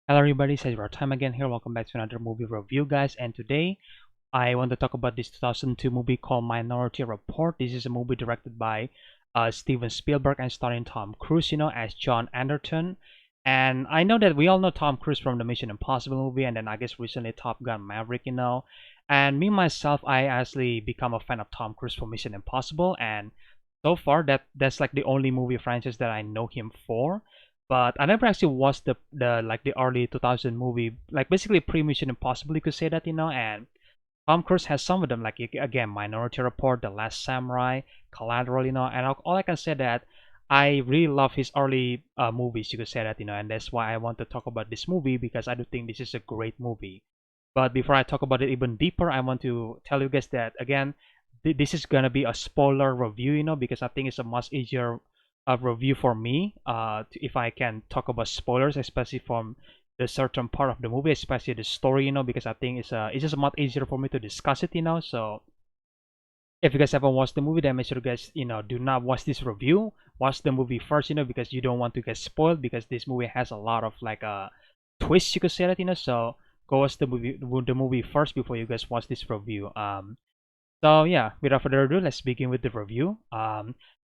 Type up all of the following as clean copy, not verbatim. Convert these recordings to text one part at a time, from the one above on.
Hello everybody, it's EzraTime again here. Welcome back to another movie review, guys. And today I want to talk about this 2002 movie called Minority Report. This is a movie directed by Steven Spielberg and starring Tom Cruise, as John Anderton. And I know that we all know Tom Cruise from the Mission Impossible movie, and then I guess recently Top Gun Maverick. And me myself, I actually become a fan of Tom Cruise for Mission Impossible, and so far that's like the only movie franchise that I know him for. But I never actually watched the early 2000 movie, like basically pre Mission Impossible, you could say that. And Tom Cruise has some of them, like again, Minority Report, The Last Samurai, Collateral. And all I can say that I really love his early movies, you could say that. And that's why I want to talk about this movie because I do think this is a great movie. But before I talk about it even deeper, I want to tell you guys that again, this is gonna be a spoiler review, because I think it's a much easier review for me if I can talk about spoilers, especially from the certain part of the movie, especially the story, because I think it's just much easier for me to discuss it. So if you guys haven't watched the movie, then make sure you guys do not watch this review. Watch the movie first, because you don't want to get spoiled because this movie has a lot of like twists, you could say that. So go watch the movie first before you guys watch this review. So yeah, without further ado, let's begin with the review.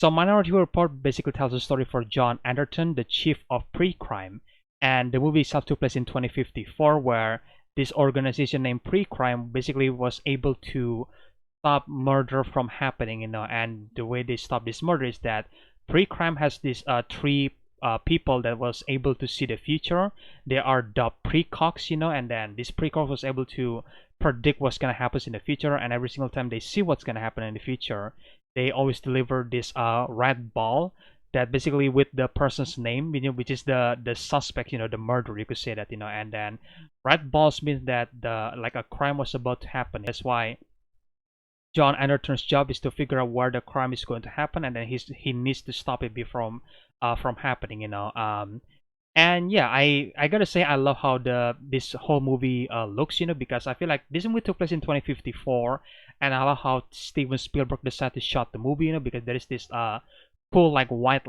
So Minority Report basically tells the story for John Anderton, the chief of pre-crime, and the movie itself took place in 2054, where this organization named Pre-Crime basically was able to stop murder from happening. And the way they stop this murder is that Pre-Crime has these three people that was able to see the future. They are the precogs, and then this precog was able to predict what's gonna happen in the future, and every single time they see what's gonna happen in the future, they always deliver this red ball that basically with the person's name, which is the suspect, the murderer, you could say that. And then red balls means that the like a crime was about to happen. That's why John Anderton's job is to figure out where the crime is going to happen, and then he needs to stop it from happening. And yeah, I gotta say I love how this whole movie looks, because I feel like this movie took place in 2054, and I love how Steven Spielberg decided to shot the movie, because there is this cool like white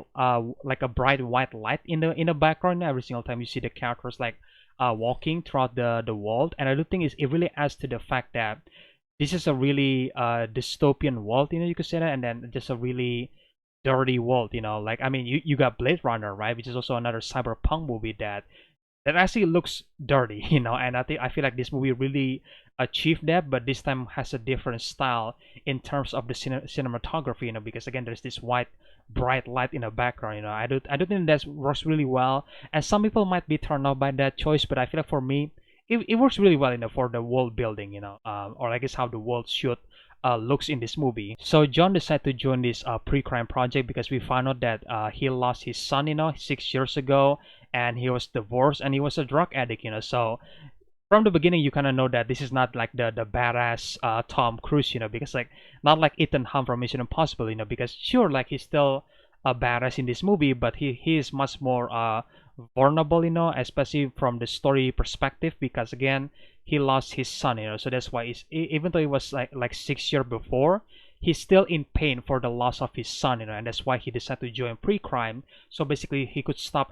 like a bright white light in the background every single time you see the characters like walking throughout the world, and I do think it really adds to the fact that this is a really dystopian world, you could say that, and then just a really dirty world. Like I mean, you got Blade Runner, right, which is also another cyberpunk movie that actually looks dirty, and I feel like this movie really achieved that, but this time has a different style in terms of the cinematography, because again, there's this white bright light in the background. I do think that works really well, and some people might be turned off by that choice, but I feel like for me, it works really well, for the world building, or I guess how the world should looks in this movie. So John decided to join this pre-crime project because we found out that he lost his son, 6 years ago, and he was divorced and he was a drug addict. So from the beginning, you kind of know that this is not like the badass Tom Cruise, because like not like Ethan Hunt from Mission Impossible, because sure, like he's still a badass in this movie, but he is much more vulnerable, especially from the story perspective, because again, he lost his son, so that's why even though it was like 6 years before, he's still in pain for the loss of his son, and that's why he decided to join pre-crime, so basically he could stop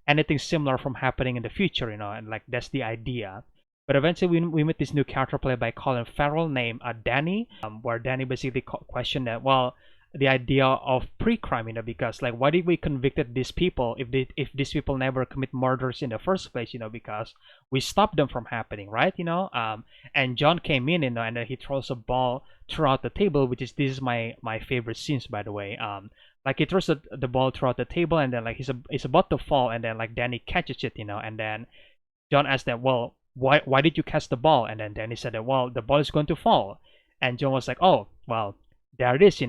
anything similar from happening in the future, and like that's the idea. But eventually we meet this new character played by Colin Farrell named Danny, where Danny basically questioned that, well, the idea of pre-crime, because like why did we convicted these people if these people never commit murders in the first place, because we stopped them from happening, right? And John came in, and then he throws a ball throughout the table, which is this is my favorite scenes, by the way. Like he throws the ball throughout the table, and then like he's about to fall, and then like Danny catches it, and then John asked that, well, why did you catch the ball? And then Danny said that, well, the ball is going to fall. And John was like, oh, well, there it is.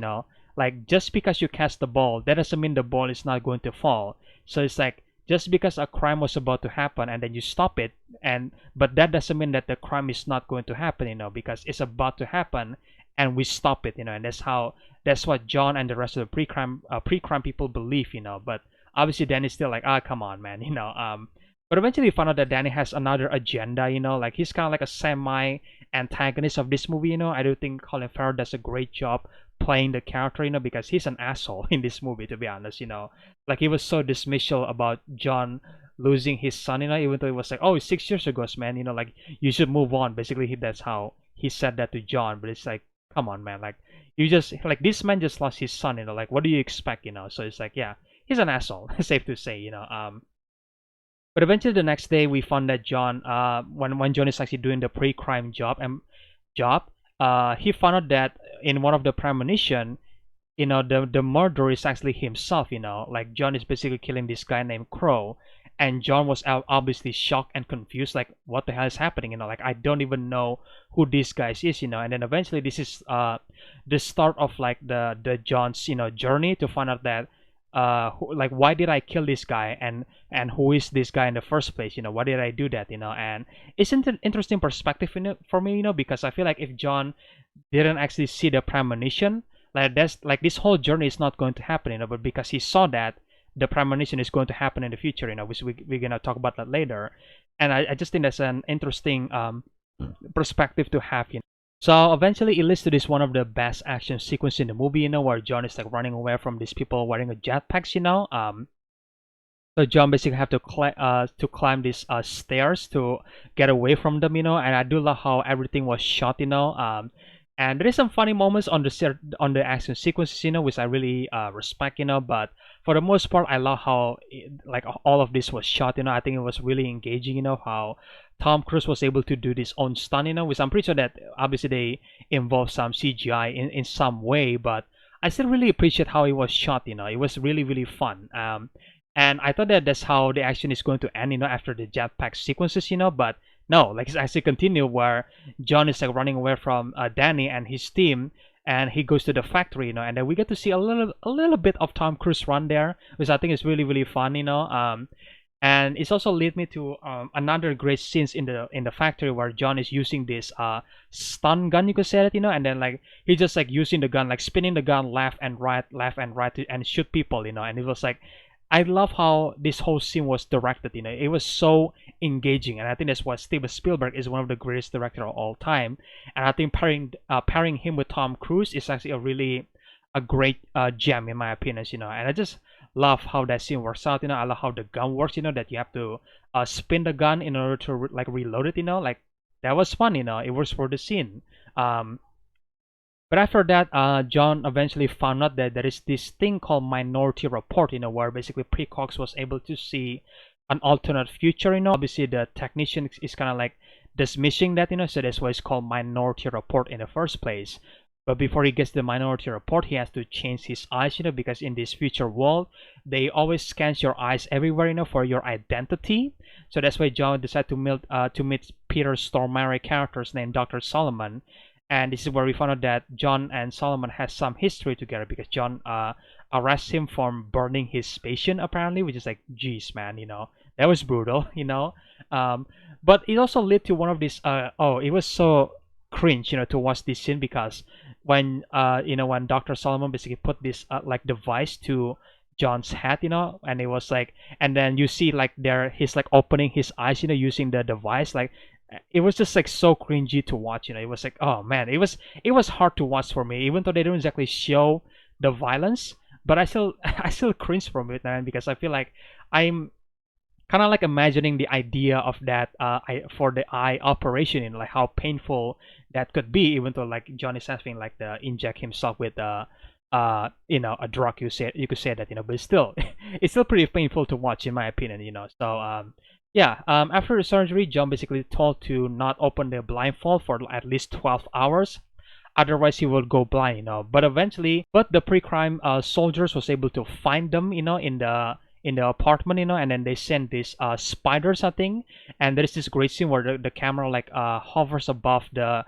Like just because you catch the ball, that doesn't mean the ball is not going to fall. So it's like just because a crime was about to happen and then you stop it, but that doesn't mean that the crime is not going to happen, because it's about to happen and we stop it, and that's what John and the rest of the pre-crime people believe, But obviously Danny's still like, ah, come on, man, But eventually we found out that Danny has another agenda, like he's kind of like a semi antagonist of this movie, I do think Colin Farrell does a great job playing the character, because he's an asshole in this movie, to be honest, like he was so dismissive about John losing his son, even though it was like, oh, it's 6 years ago, man, like you should move on. Basically, that's how he said that to John. But it's like, come on, man, like you just like this man just lost his son, like what do you expect, So it's like, yeah, he's an asshole, safe to say, But eventually the next day we found that John, when John is actually doing the pre-crime job, he found out that in one of the premonition, the murderer is actually himself, like John is basically killing this guy named Crow, and John was obviously shocked and confused, like what the hell is happening, like I don't even know who this guy is, and then eventually this is the start of like the John's journey to find out that like why did I kill this guy, and who is this guy in the first place, why did I do that, and it's an interesting perspective for me, because I feel like if John didn't actually see the premonition, like that's like this whole journey is not going to happen, but because he saw that the premonition is going to happen in the future, which we're gonna talk about that later, and I just think that's an interesting perspective to have, So eventually it leads to this one of the best action sequence in the movie, where John is like running away from these people wearing a jetpacks, so John basically have to climb these stairs to get away from them, and I do love how everything was shot, and there is some funny moments on the action sequences, which I really respect, but for the most part, I love how like all of this was shot, I think it was really engaging, how Tom Cruise was able to do this own stunt, which I'm pretty sure that obviously they involved some CGI in some way, but I still really appreciate how it was shot, it was really, really fun. And I thought that that's how the action is going to end, after the jetpack sequences, but no, like it's actually continue where John is like running away from Danny and his team, and he goes to the factory, and then we get to see a little bit of Tom Cruise run there, which I think is really, really fun, and it's also lead me to another great scenes in the factory where John is using this stun gun, you could say it, and then like he just like using the gun, like spinning the gun left and right and shoot people, and it was like I love how this whole scene was directed, it was so engaging, and I think that's why Steven Spielberg is one of the greatest director of all time, and I think pairing him with Tom Cruise is actually a great gem in my opinion, and I just love how that scene works out, I love how the gun works, that you have to spin the gun in order to like reload it, like that was fun, it works for the scene. But after that, John eventually found out that there is this thing called Minority Report, where basically Precox was able to see an alternate future, Obviously, the technician is kind of like dismissing that, so that's why it's called Minority Report in the first place. But before he gets the Minority Report, he has to change his eyes, because in this future world, they always scan your eyes everywhere, for your identity. So that's why John decided to meet Peter Stormare characters named Dr. Solomon. And this is where we found out that John and Solomon has some history together, because John arrests him from burning his spaceship apparently, which is like, geez, man, that was brutal, but it also led to one of these it was so cringe, to watch this scene, because when when Dr. Solomon basically put this like device to John's head, and it was like, and then you see like he's like opening his eyes, using the device, like it was just like so cringy to watch, it was like, oh man, it was hard to watch for me, even though they don't exactly show the violence, but I still I still cringe from it, man, because I feel like I'm kind of like imagining the idea of that for the eye operation, like how painful that could be, even though like John is having like the inject himself with a drug, you could say that, but it's still it's still pretty painful to watch in my opinion, so yeah, after the surgery, John basically told to not open the blindfold for at least 12 hours. Otherwise, he will go blind, But the pre-crime soldiers was able to find them, in the apartment, and then they sent these spiders, I think. And there is this great scene where the camera like hovers above the,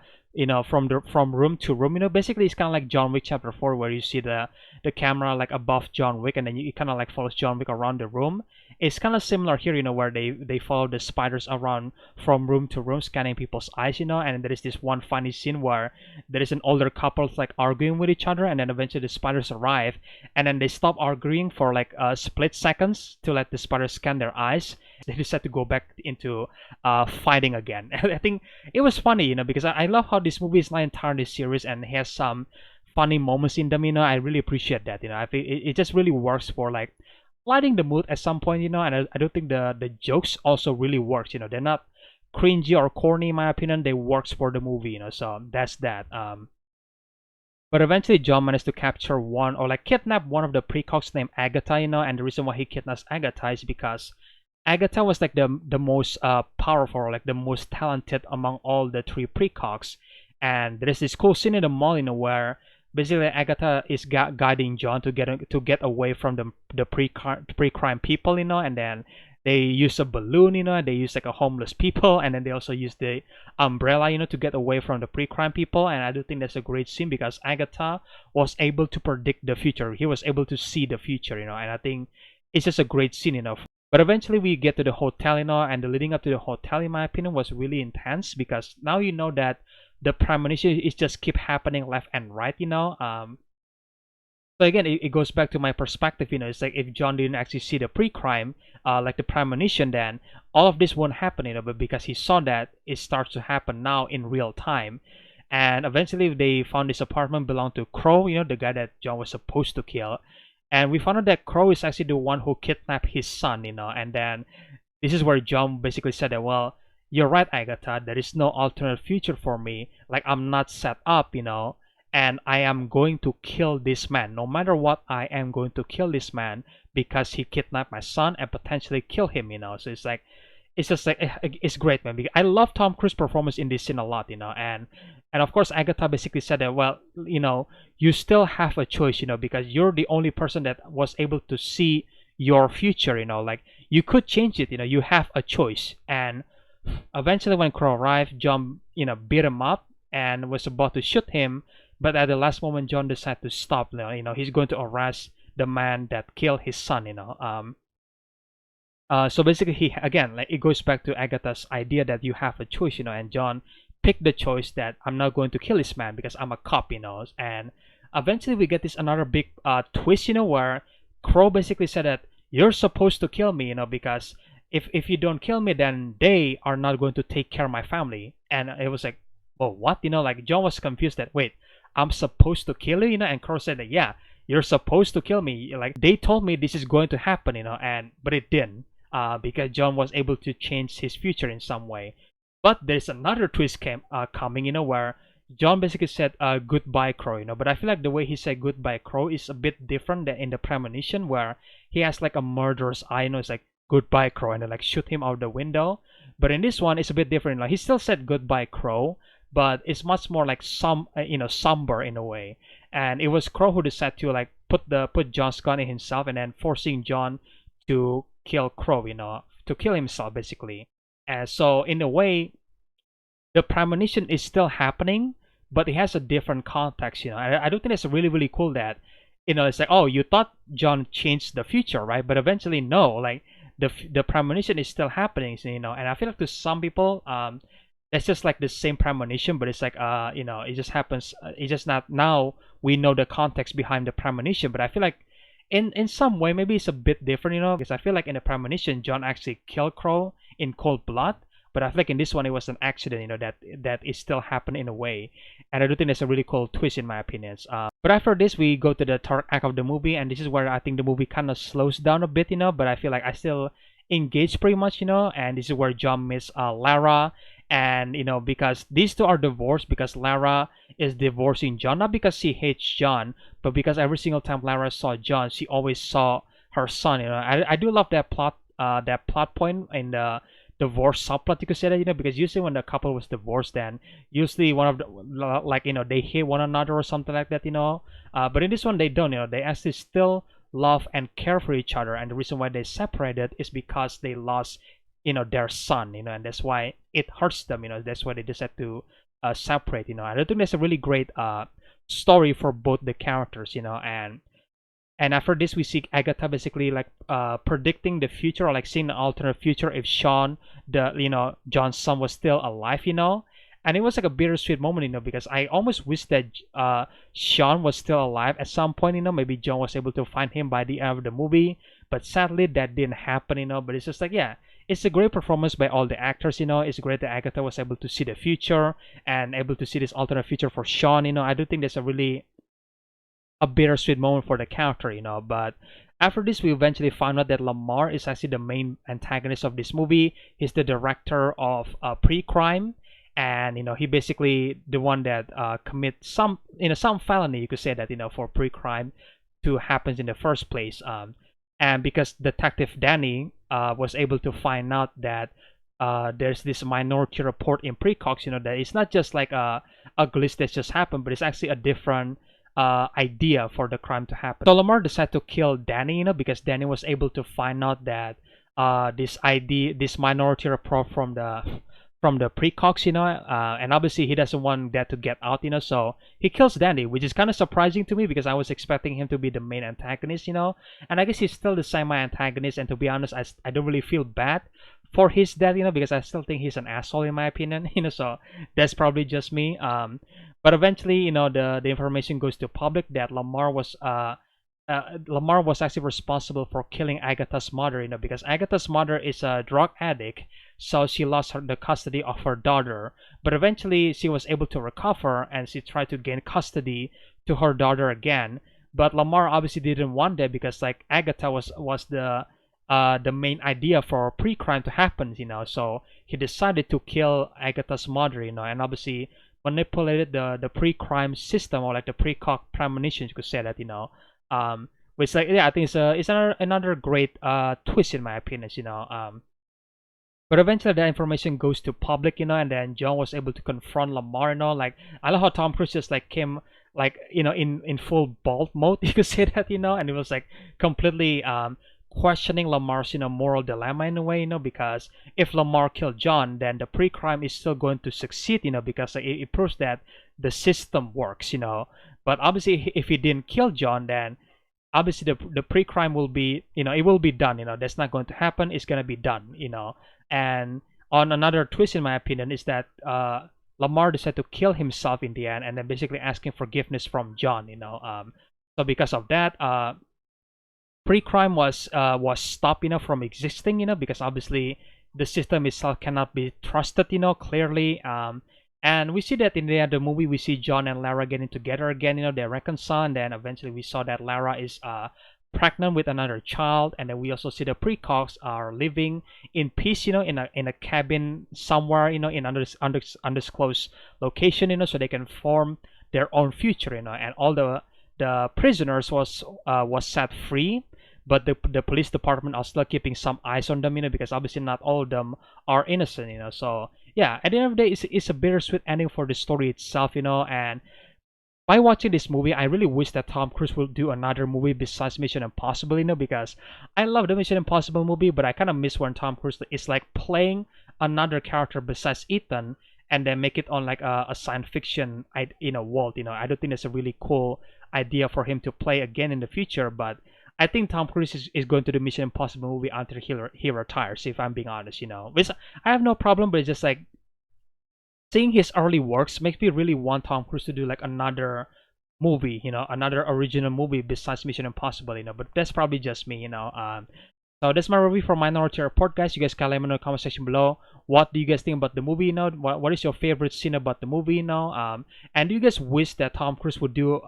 from room to room, Basically, it's kind of like John Wick Chapter 4, where you see the camera like above John Wick, and then you kind of like follows John Wick around the room. It's kind of similar here, where they follow the spiders around from room to room, scanning people's eyes, and there is this one funny scene where there is an older couple like arguing with each other, and then eventually the spiders arrive, and then they stop arguing for like split seconds to let the spiders scan their eyes. They decide to go back into fighting again. I think it was funny, because I love how this movie is not entirely serious and has some funny moments in them, I really appreciate that, I think it just really works for like lighting the mood at some point, and I don't think the jokes also really works, they're not cringy or corny in my opinion. They works for the movie, so that's that. But eventually John managed to capture one or like kidnap one of the precogs named Agatha, and the reason why he kidnaps Agatha is because Agatha was like the most powerful, like the most talented among all the three precogs. And there's this cool scene in the mall, where basically Agatha is guiding John to get away from the pre-crime people, and then they use a balloon, and they use like a homeless people, and then they also use the umbrella, to get away from the pre-crime people. And I do think that's a great scene because Agatha was able to predict the future. He was able to see the future, and I think it's just a great scene, But eventually we get to the hotel, and the leading up to the hotel, in my opinion, was really intense because now you know that the premonition is just keep happening left and right, So again, it goes back to my perspective, it's like if John didn't actually see the pre-crime, like the premonition, then all of this won't happen, but because he saw that, it starts to happen now in real time. And eventually they found this apartment belonged to Crow, the guy that John was supposed to kill. And we found out that Crow is actually the one who kidnapped his son, and then this is where John basically said that, well, you're right, Agatha, there is no alternate future for me. Like, I'm not set up, and I am going to kill this man. No matter what, I am going to kill this man because he kidnapped my son and potentially kill him, So it's like, it's just like, it's great, man. Because I love Tom Cruise's performance in this scene a lot, and of course Agatha basically said that, well, you still have a choice, because you're the only person that was able to see your future, like you could change it, you have a choice. And eventually when Crow arrived, John, beat him up and was about to shoot him, but at the last moment John decided to stop. He's going to arrest the man that killed his son. So basically, he again, like, it goes back to Agatha's idea that you have a choice, and John picked the choice that I'm not going to kill this man because I'm a cop, And eventually, we get this another big twist, where Crow basically said that you're supposed to kill me, because if you don't kill me, then they are not going to take care of my family. And it was like, well, what? Like John was confused that, wait, I'm supposed to kill you, And Crow said that, yeah, you're supposed to kill me. Like they told me this is going to happen, and but it didn't. Because John was able to change his future in some way. But there's another twist coming, where John basically said goodbye, Crow, But I feel like the way he said goodbye, Crow, is a bit different than in the premonition, where he has like a murderous eye, It's like goodbye, Crow, and then like shoot him out the window. But in this one, it's a bit different. Like he still said goodbye, Crow, but it's much more like somber in a way. And it was Crow who decided to like put John's gun in himself and then forcing John to kill Crow, to kill himself basically. And so in a way, the premonition is still happening, but it has a different context. I don't think it's really really cool that, it's like, oh, you thought John changed the future, right? But eventually, no, like the premonition is still happening, And I feel like to some people, that's just like the same premonition, but it's like, it just happens. It's just not now we know the context behind the premonition, but I feel like in some way maybe it's a bit different, because I feel like in the premonition John actually killed Crow in cold blood, but I feel like in this one it was an accident, that is still happened in a way. And I do think that's a really cool twist in my opinions. But after this we go to the third act of the movie, and this is where I think the movie kind of slows down a bit, but I feel like I still engage pretty much, and this is where John meets Lara. And because these two are divorced, because Lara is divorcing John, not because she hates John, but because every single time Lara saw John, she always saw her son. I do love that plot point in the divorce subplot, you could say that, because usually when the couple was divorced, then usually one of the, like, they hate one another or something like that, but in this one they don't. They actually still love and care for each other, and the reason why they separated is because they lost their son, and that's why it hurts them, that's why they decide to separate. I don't think that's a really great story for both the characters, and after this we see Agatha basically like predicting the future, or like seeing an alternate future if Sean, John's son, was still alive, and it was like a bittersweet moment, because I almost wish that Sean was still alive at some point, maybe John was able to find him by the end of the movie, but sadly that didn't happen, but it's just like, yeah, it's a great performance by all the actors, it's great that Agatha was able to see the future and able to see this alternate future for Sean. I do think that's a really a bittersweet moment for the character, but After this, we eventually found out that Lamar is actually the main antagonist of this movie. He's the director of Pre-Crime, and he basically the one that commits some felony. You could say that for Pre-Crime to happens in the first place. And because Detective Danny was able to find out that there's this minority report in Precox, that it's not just like a glitch that just happened, but it's actually a different idea for the crime to happen. So Lamar decided to kill Danny, because Danny was able to find out that this minority report from the precox, and obviously he doesn't want that to get out, so he kills Danny, which is kind of surprising to me because I was expecting him to be the main antagonist, and I guess he's still the semi-antagonist, and to be honest, I don't really feel bad for his death, because I still think he's an asshole in my opinion, so that's probably just me. But eventually, the information goes to public that Lamar was actually responsible for killing Agatha's mother, because Agatha's mother is a drug addict, so she lost the custody of her daughter. But eventually, she was able to recover, and she tried to gain custody to her daughter again. But Lamar obviously didn't want that because like Agatha was the main idea for pre-crime to happen, so he decided to kill Agatha's mother, and obviously manipulated the pre-crime system, or like the pre-cock premonition, you could say that, which like, yeah, I think it's another great twist in my opinion, but eventually that information goes to public, and then John was able to confront Lamar, like I love how Tom Cruise just like came like in full bold mode, you could say that, and it was like completely questioning Lamar's moral dilemma in a way, because if Lamar killed John, then the pre-crime is still going to succeed, because it proves that the system works, but obviously if he didn't kill John, then obviously the pre-crime will be, it will be done, that's not going to happen, it's going to be done, and on another twist in my opinion is that Lamar decided to kill himself in the end, and then basically asking forgiveness from John, so because of that pre-crime was stopped, from existing, because obviously the system itself cannot be trusted, clearly. And we see that in the end of the movie, we see John and Lara getting together again, they reconcile, and then eventually we saw that Lara is pregnant with another child, and then we also see the precox are living in peace, in a cabin somewhere, in undisclosed location, so they can form their own future, and all the prisoners was set free, but the police department are still keeping some eyes on them, because obviously not all of them are innocent, so yeah, at the end of the day, it's a bittersweet ending for the story itself, and by watching this movie, I really wish that Tom Cruise will do another movie besides Mission Impossible, because I love the Mission Impossible movie, but I kind of miss when Tom Cruise is like playing another character besides Ethan, and then make it on like a science fiction world. I don't think that's a really cool idea for him to play again in the future, but I think Tom Cruise is going to do Mission Impossible movie until he retires, if I'm being honest, which I have no problem, but it's just like seeing his early works makes me really want Tom Cruise to do like another movie, another original movie besides Mission Impossible, but that's probably just me, so that's my review for Minority Report, guys. You guys can let me know in the comment section below. What do you guys think about the movie? What is your favorite scene about the movie? And do you guys wish that Tom Cruise would do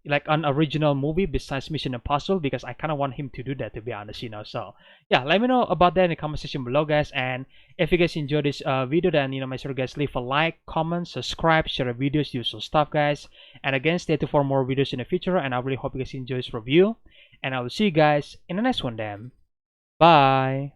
like an original movie besides Mission Impossible? Because I kind of want him to do that, to be honest, So yeah, let me know about that in the comment section below, guys. And if you guys enjoyed this video, then make sure you guys leave a like, comment, subscribe, share the videos, usual stuff, guys. And again, stay tuned for more videos in the future. And I really hope you guys enjoy this review. And I will see you guys in the next one, then. Bye.